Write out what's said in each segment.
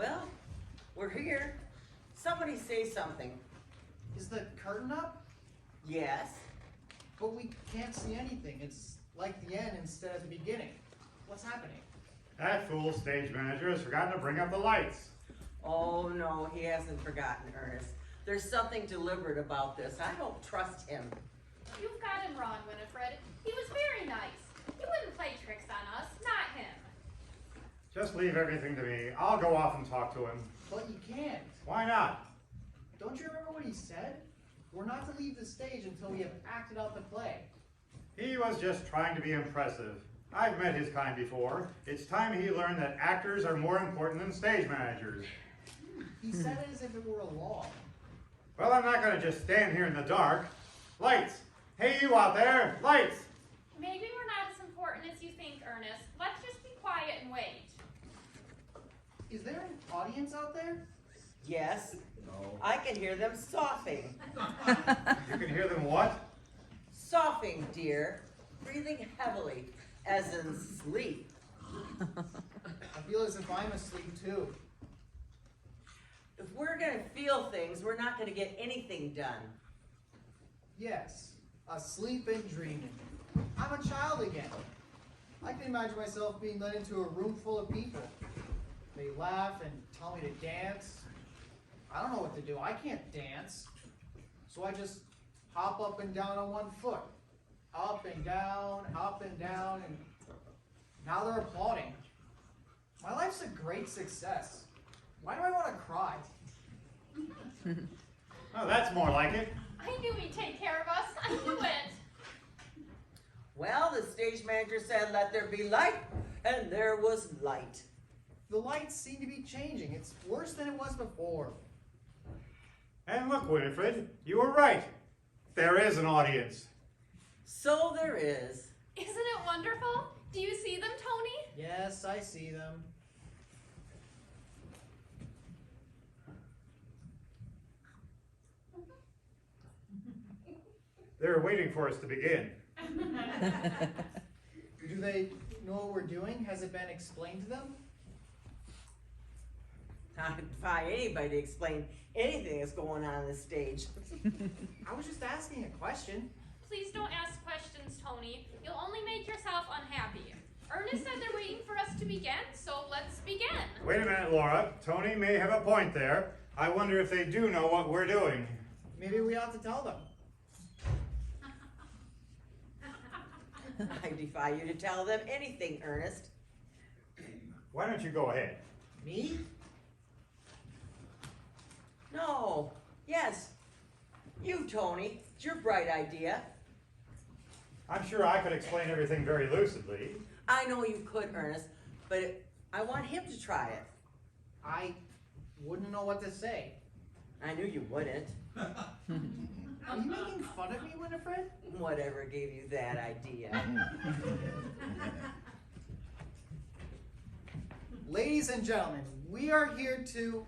Well, we're here. Somebody say something. Is the curtain up? Yes. But we can't see anything. It's like the end instead of the beginning. What's happening? That fool stage manager has forgotten to bring up the lights. Oh, no, he hasn't forgotten, Ernest. There's something deliberate about this. I don't trust him. You've got him wrong, Winifred. He was very nice. He wouldn't play tricks on us, not him. Just leave everything to me. I'll go off and talk to him. But you can't. Why not? Don't you remember what he said? We're not to leave the stage until we have acted out the play. He was just trying to be impressive. I've met his kind before. It's time he learned that actors are more important than stage managers. He said it as if it were a law. Well, I'm not going to just stand here in the dark. Lights! Hey, you out there! Lights! Maybe we're not as important as you think, Ernest. Let's just be quiet and wait. Is there an audience out there? Yes. No. I can hear them soughing. You can hear them what? Soughing, dear. Breathing heavily, as in sleep. I feel as if I'm asleep too. If we're going to feel things, we're not going to get anything done. Yes, asleep and dreaming. I'm a child again. I can imagine myself being led into a room full of people. They laugh and tell me to dance. I don't know what to do. I can't dance. So I just hop up and down on one foot. Up and down, and now they're applauding. My life's a great success. Why do I want to cry? Oh, that's more like it. I knew he'd take care of us. I knew it. Well, the stage manager said, "Let there be light," and there was light. The lights seem to be changing. It's worse than it was before. And look, Winifred, you were right. There is an audience. So there is. Isn't it wonderful? Do you see them, Tony? Yes, I see them. They're waiting for us to begin. Do they know what we're doing? Has it been explained to them? I defy anybody to explain anything that's going on the stage. I was just asking a question. Please don't ask questions, Tony. You'll only make yourself unhappy. Ernest said they're waiting for us to begin, so let's begin. Wait a minute, Laura. Tony may have a point there. I wonder if they do know what we're doing. Maybe we ought to tell them. I defy you to tell them anything, Ernest. Why don't you go ahead? Me? No. Yes. You, Tony. It's your bright idea. I'm sure I could explain everything very lucidly. I know you could, Ernest, but I want him to try it. I wouldn't know what to say. I knew you wouldn't. Are you making fun of me, Winifred? Whatever gave you that idea? Ladies and gentlemen, we are here to...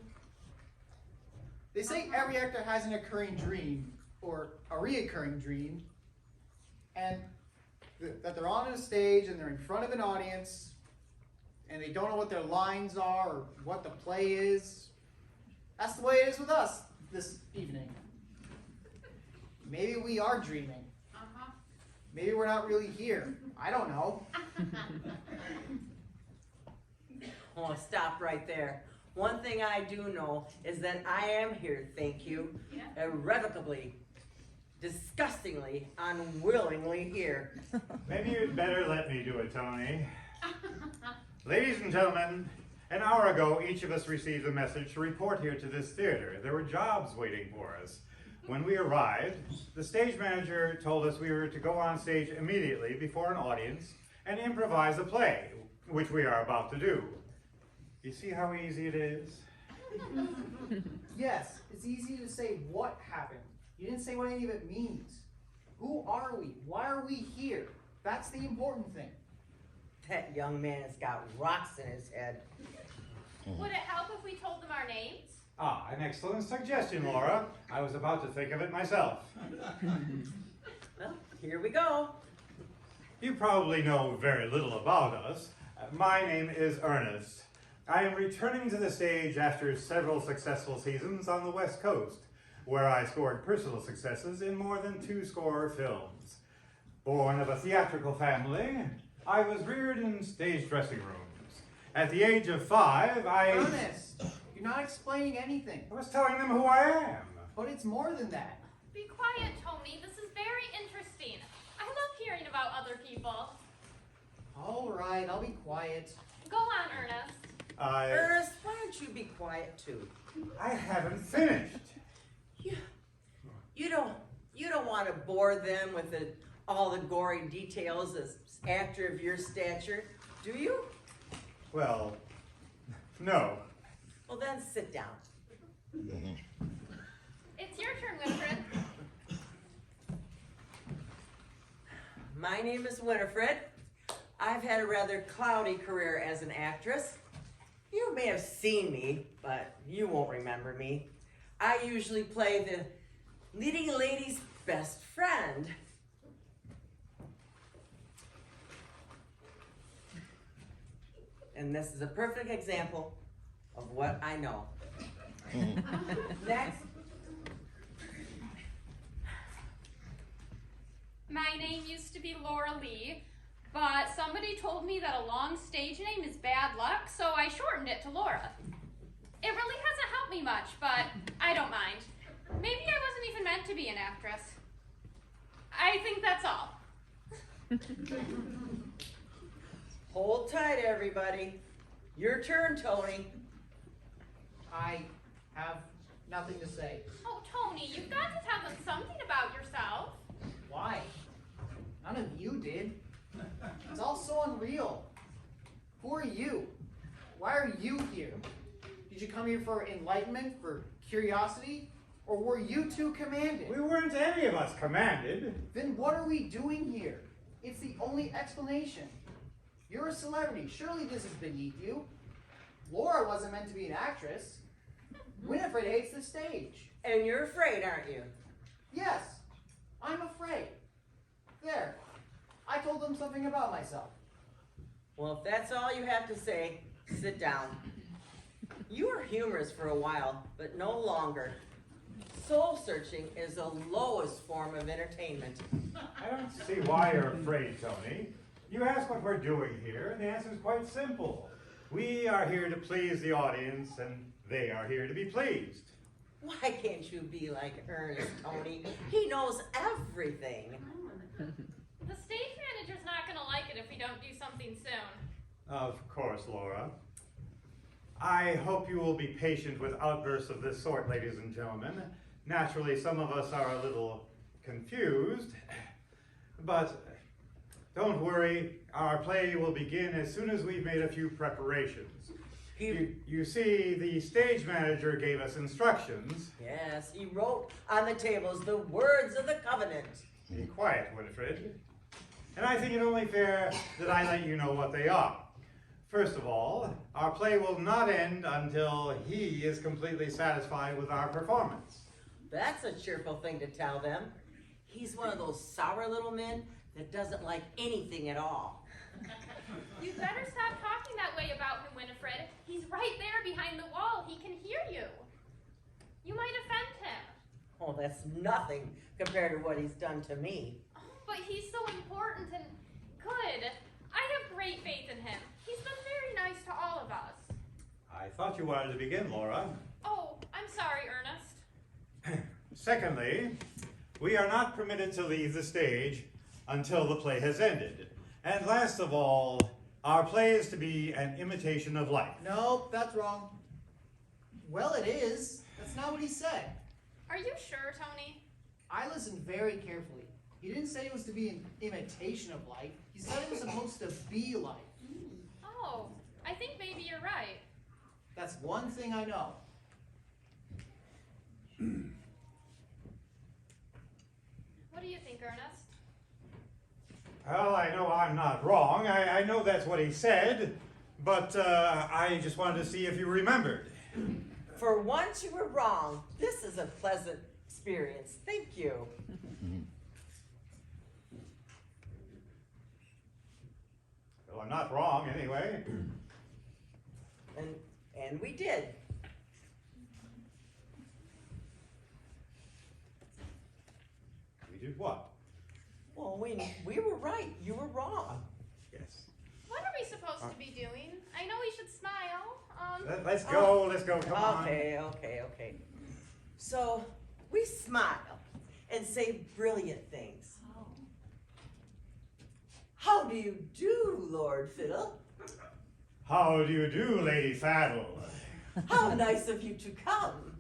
They say every actor has an occurring dream, or a reoccurring dream, and that they're on a stage and they're in front of an audience, and they don't know what their lines are or what the play is. That's the way it is with us this evening. Maybe we are dreaming. Maybe we're not really here. I don't know. Oh, stop right there. One thing I do know is that I am here, thank you, irrevocably, disgustingly, unwillingly here. Maybe you'd better let me do it, Tony. Ladies and gentlemen, an hour ago, each of us received a message to report here to this theater. There were jobs waiting for us. When we arrived, the stage manager told us we were to go on stage immediately before an audience and improvise a play, which we are about to do. You see how easy it is? Yes, it's easy to say what happened. You didn't say what any of it means. Who are we? Why are we here? That's the important thing. That young man has got rocks in his head. Would it help if we told them our names? Ah, an excellent suggestion, Laura. I was about to think of it myself. Well, here we go. You probably know very little about us. My name is Ernest. I am returning to the stage after several successful seasons on the West Coast, where I scored personal successes in more than 2 films. Born of a theatrical family, I was reared in stage dressing rooms. At the age of 5, Ernest, you're not explaining anything. I was telling them who I am. But it's more than that. Be quiet, Tony. This is very interesting. I love hearing about other people. All right, I'll be quiet. Go on, Ernest. Ernest, why don't you be quiet too? I haven't finished. You don't want to bore them with all the gory details as actor of your stature, do you? Well, no. Well then sit down. It's your turn, Winifred. My name is Winifred. I've had a rather cloudy career as an actress. You may have seen me, but you won't remember me. I usually play the leading lady's best friend. And this is a perfect example of what I know. Next. My name used to be Laura Lee, but somebody told me that a long stage name is bad luck, so I shortened it to Laura. It really hasn't helped me much, but I don't mind. Maybe I wasn't even meant to be an actress. I think that's all. Hold tight, everybody. Your turn, Tony. I have nothing to say. Oh, Tony, you've got to tell them something about yourself. Why? None of you did. It's all so unreal. Who are you? Why are you here? Did you come here for enlightenment, for curiosity? Or were you two commanded? We weren't any of us commanded. Then what are we doing here? It's the only explanation. You're a celebrity. Surely this is beneath you. Laura wasn't meant to be an actress. Winifred hates the stage. And you're afraid, aren't you? Yes, I'm afraid. There. I told them something about myself. Well, if that's all you have to say, sit down. You were humorous for a while, but no longer. Soul searching is the lowest form of entertainment. I don't see why you're afraid, Tony. You ask what we're doing here, and the answer is quite simple. We are here to please the audience, and they are here to be pleased. Why can't you be like Ernest, Tony? He knows everything. The stage manager's not going to like it if we don't do something soon. Of course, Laura. I hope you will be patient with outbursts of this sort, ladies and gentlemen. Naturally, some of us are a little confused, but don't worry, our play will begin as soon as we've made a few preparations. You see, the stage manager gave us instructions. Yes, he wrote on the tables the words of the covenant. Be quiet, Winifred. And I think it only fair that I let you know what they are. First of all, our play will not end until he is completely satisfied with our performance. That's a cheerful thing to tell them. He's one of those sour little men that doesn't like anything at all. You better stop talking that way about him, Winifred. He's right there behind the wall. He can hear you. You might offend him. Oh, that's nothing compared to what he's done to me. Oh, but he's so important and good. I have great faith in him. He's been very nice to all of us. I thought you wanted to begin, Laura. Oh, I'm sorry, Ernest. Secondly, we are not permitted to leave the stage until the play has ended. And last of all, our play is to be an imitation of life. Nope, that's wrong. Well, it is. That's not what he said. Are you sure, Tony? I listened very carefully. He didn't say it was to be an imitation of life. He said it was supposed to be life. Oh, I think maybe you're right. That's one thing I know. What do you think, Ernest? Well, I know I'm not wrong. I know that's what he said, but I just wanted to see if you remembered. For once you were wrong. This is a pleasant experience. Thank you. Well, I'm not wrong anyway. And we did. We did what? Well, we were right. You were wrong. Yes. What are we supposed to be doing? I know we should smile. Let's go, come on. Okay. So, we smile and say brilliant things. Oh. How do you do, Lord Fiddle? How do you do, Lady Faddle? How nice of you to come.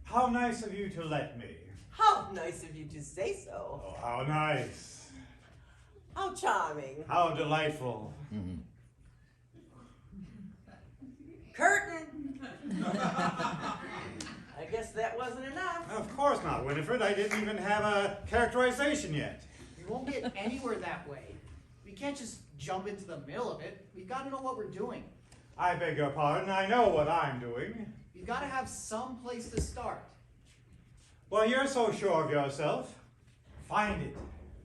How nice of you to let me. How nice of you to say so. Oh, how nice. How charming. How delightful. Curtain! I guess that wasn't enough. Of course not, Winifred. I didn't even have a characterization yet. We won't get anywhere that way. We can't just jump into the middle of it. We've got to know what we're doing. I beg your pardon. I know what I'm doing. We've got to have some place to start. Well, you're so sure of yourself. Find it.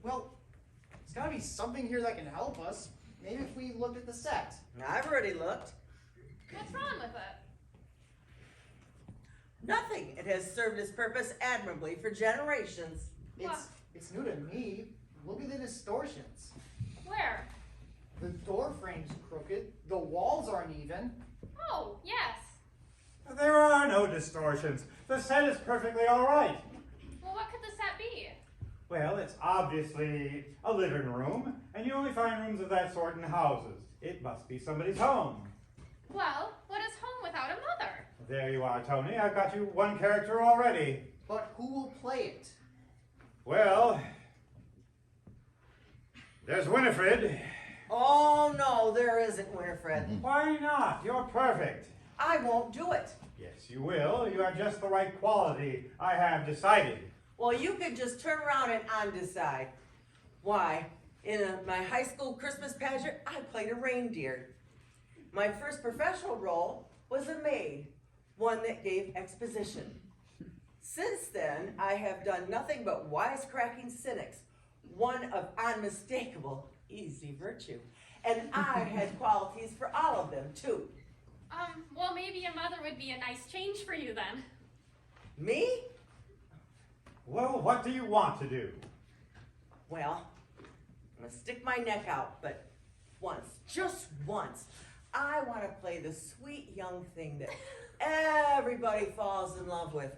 Well, there's got to be something here that can help us. Maybe if we looked at the set. I've already looked. What's wrong with it? Nothing. It has served its purpose admirably for generations. It's new to me. Look at the distortions. Where? The door frame's crooked. The walls aren't even. Oh, yes. There are no distortions. The set is perfectly all right. Well, what could the set be? Well, it's obviously a living room, and you only find rooms of that sort in houses. It must be somebody's home. Well, what is home without a mother? There you are, Tony. I've got you one character already. But who will play it? Well, there's Winifred. Oh, no, there isn't, Winifred. Why not? You're perfect. I won't do it. Yes, you will. You have just the right quality. I have decided. Well, you could just turn around and undecide. Why? In my high school Christmas pageant, I played a reindeer. My first professional role was a maid, one that gave exposition. Since then, I have done nothing but wisecracking cynics, one of unmistakable easy virtue. And I had qualities for all of them, too. Well, maybe a mother would be a nice change for you then. Me? Well, what do you want to do? Well, I'm gonna stick my neck out, but once, just once, I want to play the sweet young thing that everybody falls in love with.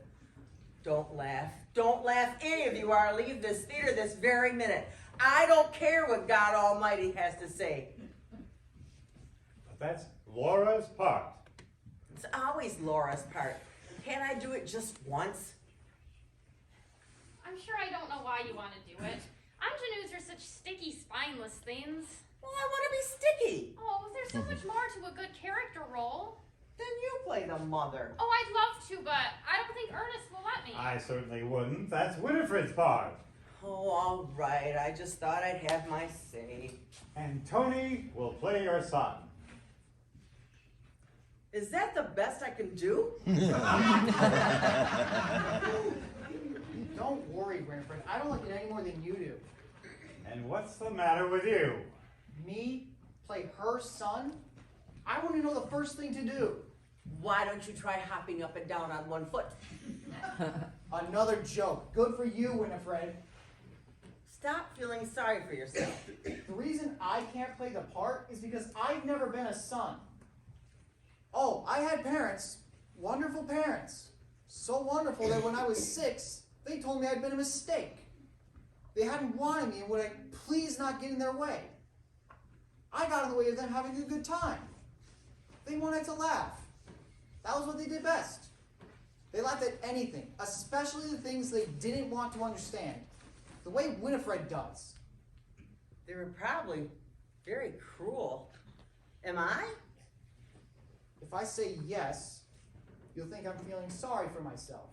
Don't laugh. Don't laugh, any of you, or I'll leave this theater this very minute. I don't care what God Almighty has to say. But that's Laura's part. It's always Laura's part. Can't I do it just once? I'm sure I don't know why you want to do it. Ingenues are such sticky, spineless things. Well, I want to be sticky. Oh, there's so much more to a good character role. Then you play the mother. Oh, I'd love to, but I don't think Ernest will let me. I certainly wouldn't. That's Winifred's part. Oh, all right. I just thought I'd have my say. And Tony will play your son. Is that the best I can do? Don't worry, Winifred. I don't like it any more than you do. And what's the matter with you? Me play her son? I want to know the first thing to do. Why don't you try hopping up and down on one foot? Another joke. Good for you, Winifred. Stop feeling sorry for yourself. The reason I can't play the part is because I've never been a son. Oh, I had parents, wonderful parents. So wonderful that when I was 6, they told me I'd been a mistake. They hadn't wanted me and would I please not get in their way. I got in the way of them having a good time. They wanted to laugh. That was what they did best. They laughed at anything, especially the things they didn't want to understand. The way Winifred does. They were probably very cruel. Am I? If I say yes, you'll think I'm feeling sorry for myself.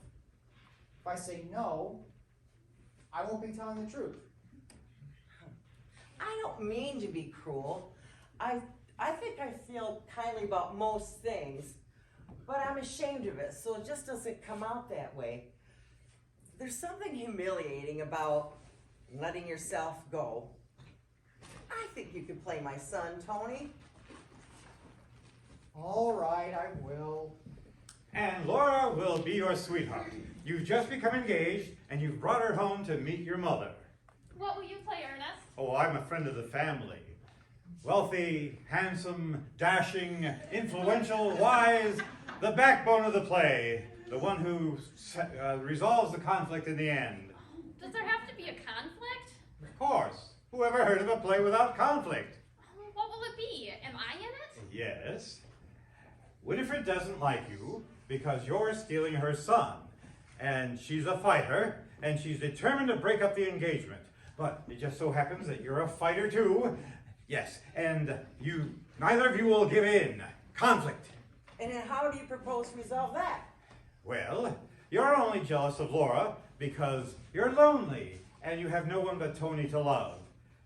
If I say no, I won't be telling the truth. I don't mean to be cruel. I think I feel kindly about most things, but I'm ashamed of it, so it just doesn't come out that way. There's something humiliating about letting yourself go. I think you could play my son, Tony. All right, I will. And Laura will be your sweetheart. You've just become engaged, and you've brought her home to meet your mother. What will you play, Ernest? Oh, I'm a friend of the family. Wealthy, handsome, dashing, influential, wise, the backbone of the play. The one who resolves the conflict in the end. Does there have to be a conflict? Of course. Who ever heard of a play without conflict? What will it be? Am I in it? Yes. Winifred doesn't like you because you're stealing her son. And she's a fighter, and she's determined to break up the engagement. But it just so happens that you're a fighter too. Yes, and neither of you will give in. Conflict. And then how do you propose to resolve that? Well, you're only jealous of Laura because you're lonely and you have no one but Tony to love.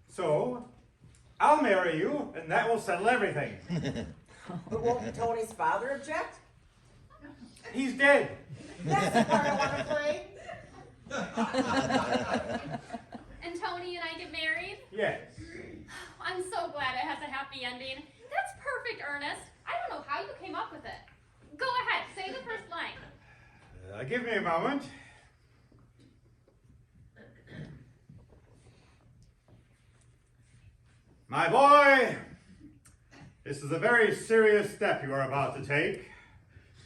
So, I'll marry you and that will settle everything. But won't Tony's father object? He's dead. That's the part I want to play. And Tony and I get married? Yes. I'm so glad it has a happy ending. That's perfect, Ernest. I don't know how you came up with it. Go ahead, say the first line. Give me a moment. My boy, this is a very serious step you are about to take.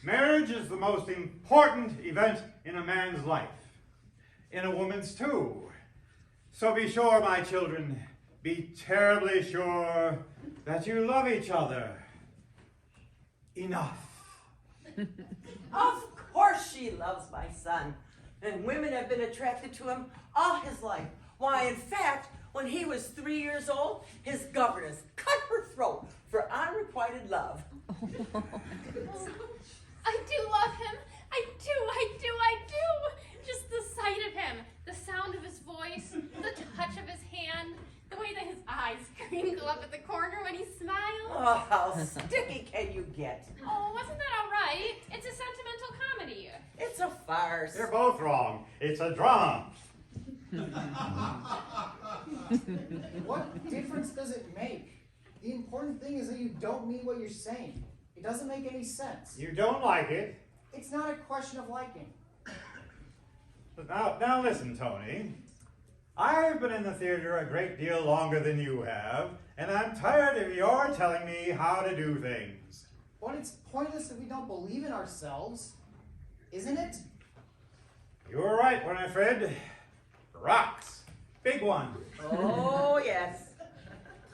Marriage is the most important event in a man's life, in a woman's too. So be sure, my children, be terribly sure that you love each other enough. Of course she loves my son. And women have been attracted to him all his life. Why, in fact, when he was 3 years old, his governess cut her throat for unrequited love. I do love him. I do. Just the sight of him, the sound of his voice, the touch of his hand, the way that his eyes crinkle up at the corner when he smiles. Oh, how sticky can you get? Oh, wasn't that all right? It's a sentimental comedy. It's a farce. They're both wrong. It's a drama. What difference does it make? The important thing is that you don't mean what you're saying. It doesn't make any sense. You don't like it. It's not a question of liking. But now listen, Tony. I've been in the theater a great deal longer than you have, and I'm tired of your telling me how to do things. But it's pointless if we don't believe in ourselves, isn't it? You're right, Winifred. Rocks. Big one. Oh, yes.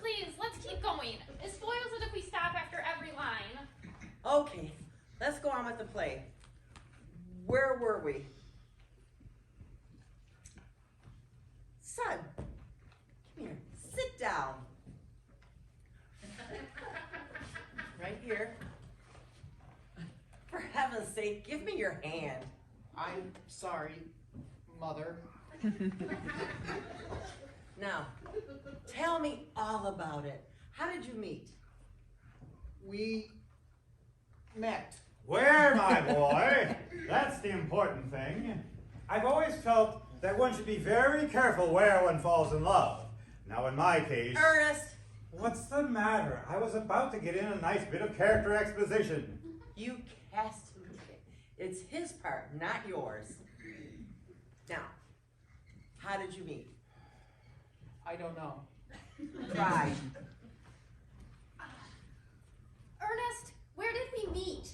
Please, let's keep going. It spoils it if we stop after every line. Okay, let's go on with the play. Where were we? Son, come here. Sit down. Right here. For heaven's sake, give me your hand. I'm sorry, Mother. Now, tell me all about it. How did you meet? We met. Where, my boy? That's the important thing. I've always felt that one should be very careful where one falls in love. Now, in my case... Ernest, What's the matter? I was about to get in a nice bit of character exposition. you cast him. It's his part, not yours. Now, how did you meet? I don't know. Try. Ernest, where did we meet?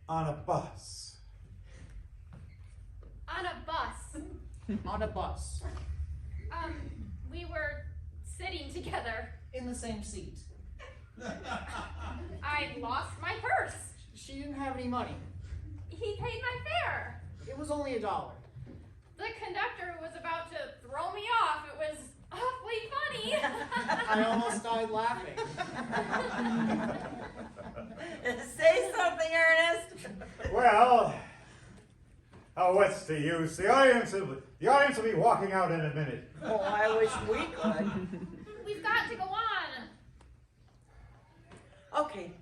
On a bus. On a bus. On a bus. We were sitting together. In the same seat. I lost my purse. She didn't have any money. He paid my fare. It was only $1. The conductor was about to throw me off. It was awfully funny. I almost died laughing. Say something, Ernest. Well, oh, what's the use? The audience will be walking out in a minute. Oh, I wish we could. We've got to go on. Okay,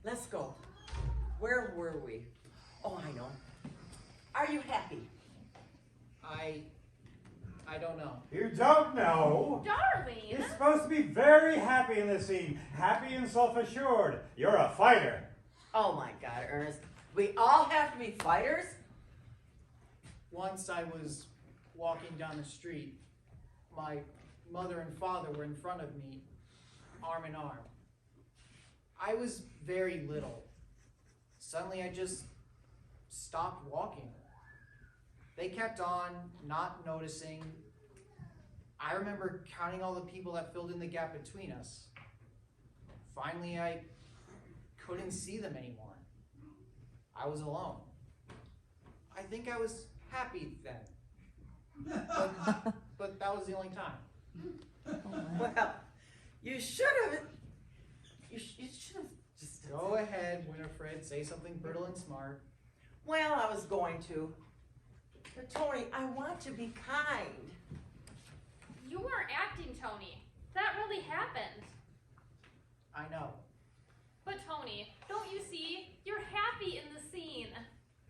let's go. Where were we? Oh, I know. Are you happy? I I don't know. You don't know? Darlene! You're supposed to be very happy in this scene. Happy and self-assured. You're a fighter. Oh my God, Ernest. We all have to be fighters? Once I was walking down the street. My mother and father were in front of me, arm in arm. I was very little. Suddenly I just stopped walking. They kept on, not noticing. I remember counting all the people that filled in the gap between us. Finally, I couldn't see them anymore. I was alone. I think I was happy then. But that was the only time. Well, you should have. You should have just. Go ahead, Winifred, say something brittle and smart. Well, I was going to. But Tony, I want to be kind. You weren't acting, Tony. That really happened. I know. But Tony, don't you see? You're happy in the scene.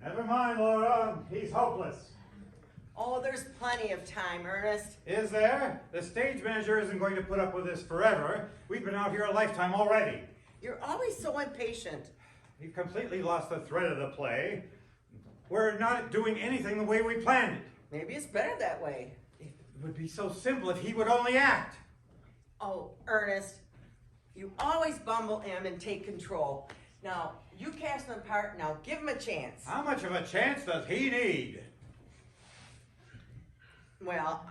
Never mind, Laura. He's hopeless. Oh, there's plenty of time, Ernest. Is there? The stage manager isn't going to put up with this forever. We've been out here a lifetime already. You're always so impatient. We've completely lost the thread of the play. We're not doing anything the way we planned it. Maybe it's better that way. It would be so simple if he would only act. Oh, Ernest, you always bumble him and take control. Now, you cast him apart, now give him a chance. How much of a chance does he need? Well,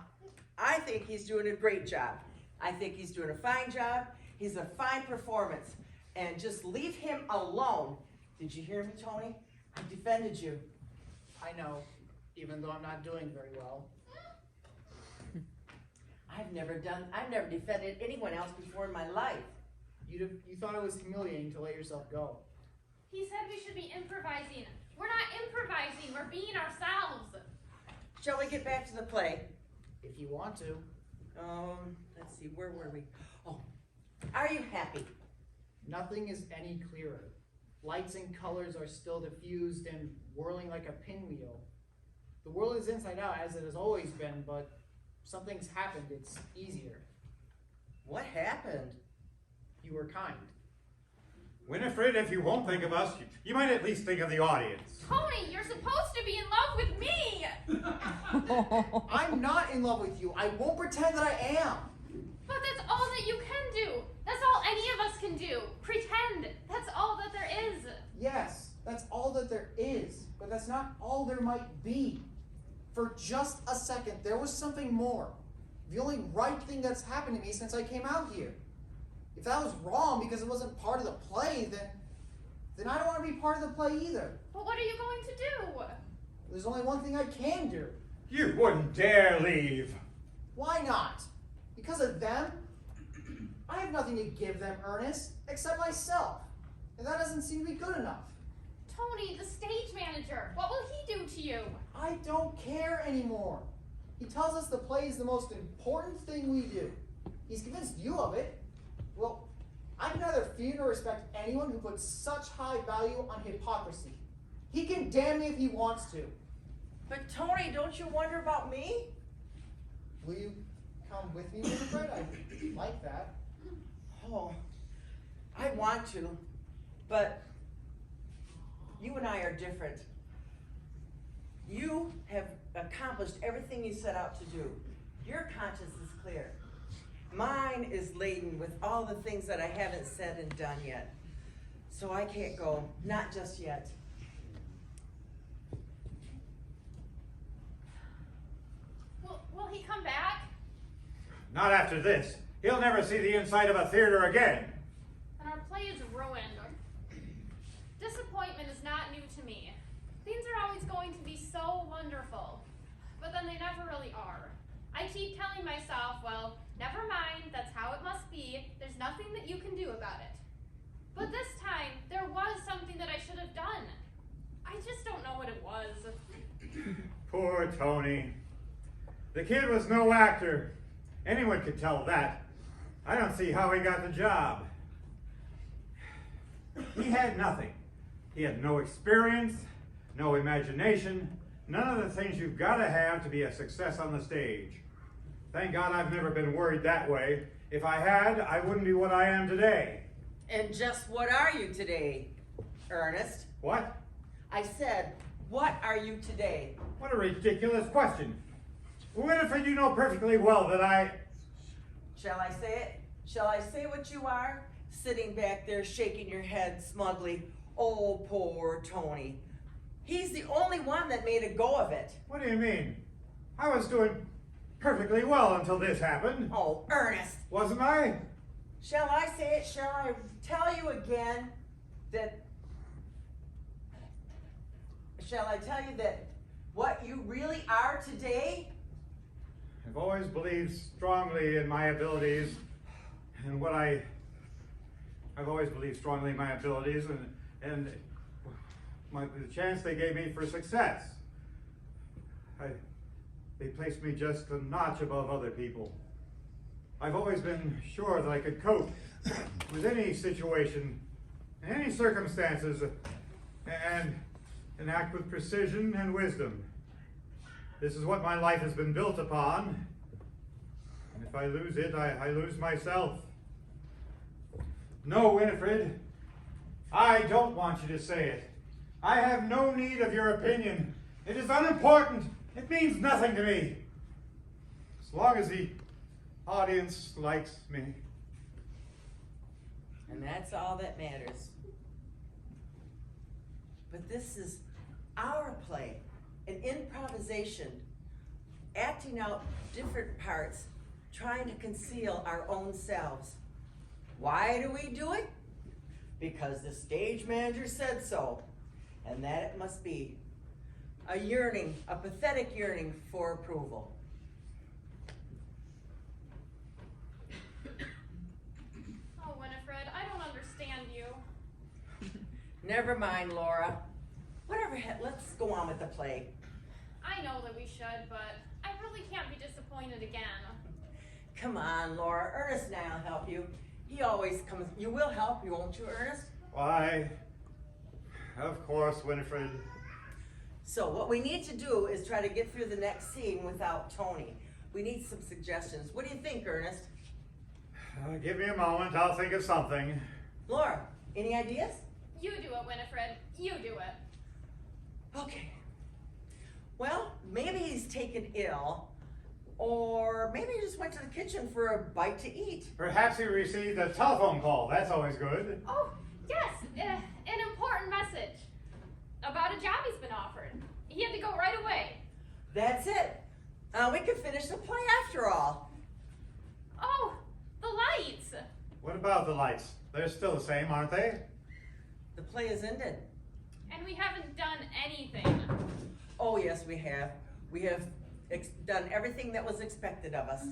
I think he's doing a great job. I think he's doing a fine job. He's a fine performance. And just leave him alone. Did you hear me, Tony? I defended you. I know, even though I'm not doing very well. I've never defended anyone else before in my life. You thought it was humiliating to let yourself go. He said we should be improvising. We're not improvising, we're being ourselves. Shall we get back to the play? If you want to. Let's see, where were we? Oh, are you happy? Nothing is any clearer. Lights and colors are still diffused and whirling like a pinwheel. The world is inside out as it has always been, but something's happened. It's easier. What happened? You were kind. Winifred, if you won't think of us, you might at least think of the audience. Tony, you're supposed to be in love with me! I'm not in love with you. I won't pretend that I am. But that's all that you can do. That's all any of us can do. Pretend. That's all that there is. Yes, that's all that there is, but that's not all there might be. For just a second, there was something more. The only right thing that's happened to me since I came out here. If that was wrong because it wasn't part of the play, then I don't want to be part of the play either. But what are you going to do? There's only one thing I can do. You wouldn't dare leave. Why not? Because of them? I have nothing to give them, Ernest, except myself. And that doesn't seem to be good enough. Tony, the stage manager, what will he do to you? I don't care anymore. He tells us the play is the most important thing we do. He's convinced you of it. Well, I can neither fear nor respect anyone who puts such high value on hypocrisy. He can damn me if he wants to. But Tony, don't you wonder about me? Will you come with me, Winifred? I like that. Oh, I want to, but you and I are different. You have accomplished everything you set out to do. Your conscience is clear. Mine is laden with all the things that I haven't said and done yet. So I can't go, not just yet. Will he come back? Not after this. He'll never see the inside of a theater again. And our play is ruined. Disappointment is not new to me. Things are always going to be so wonderful, but then they never really are. I keep telling myself, well, never mind, that's how it must be. There's nothing that you can do about it. But this time, there was something that I should have done. I just don't know what it was. Poor Tony. The kid was no actor. Anyone could tell that. I don't see how he got the job. He had nothing. He had no experience, no imagination, none of the things you've got to have be a success on the stage. Thank God I've never been worried that way. If I had, I wouldn't be what I am today. And just what are you today, Ernest? What? I said, what are you today? What a ridiculous question. Winifred, you know perfectly well that I... Shall I say it? Shall I say what you are? Sitting back there shaking your head smugly. Oh, poor Tony. He's the only one that made a go of it. What do you mean? I was doing perfectly well until this happened. Oh, Ernest. Wasn't I? Shall I say it? Shall I tell you again that... Shall I tell you that what you really are today? I've always believed strongly in my abilities and I've always believed strongly in my abilities and the chance they gave me for success. They placed me just a notch above other people. I've always been sure that I could cope with any situation, any circumstances, and act with precision and wisdom. This is what my life has been built upon. And if I lose it, I lose myself. No, Winifred, I don't want you to say it. I have no need of your opinion. It is unimportant. It means nothing to me. As long as the audience likes me. And that's all that matters. But this is our play, an improvisation, acting out different parts, trying to conceal our own selves. Why do we do it? Because the stage manager said so, and that it must be. A yearning, a pathetic yearning for approval. Oh, Winifred, I don't understand you. Never mind, Laura. Let's go on with the play. I know that we should, but I really can't be disappointed again. Come on, Laura. Ernest and I'll help you. He always comes. You will help, won't you, Ernest? Why, of course, Winifred. So what we need to do is try to get through the next scene without Tony. We need some suggestions. What do you think, Ernest? Give me a moment, I'll think of something. Laura, any ideas? You do it, Winifred. You do it. Okay. Well, maybe he's taken ill, or maybe he just went to the kitchen for a bite to eat. Perhaps he received a telephone call. That's always good. Oh, yes, an important message about a job he's been offered. He had to go right away. That's it. We could finish the play after all. Oh, the lights. What about the lights? They're still the same, aren't they? The play is ended. And we haven't done anything. Oh, yes, we have. We have done everything that was expected of us.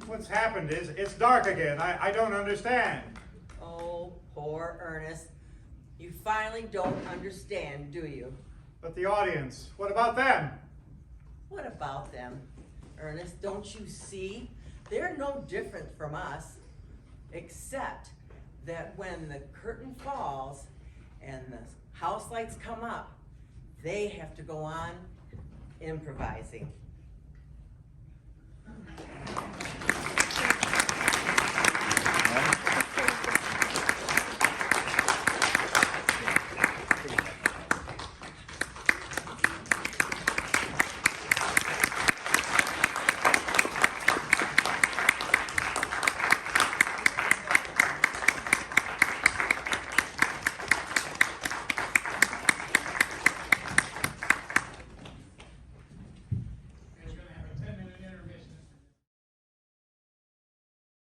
What's happened is it's dark again. I don't understand. Oh, poor Ernest. You finally don't understand, do you? But the audience, what about them? What about them? Ernest, don't you see? They're no different from us, except that when the curtain falls and the house lights come up, they have to go on improvising.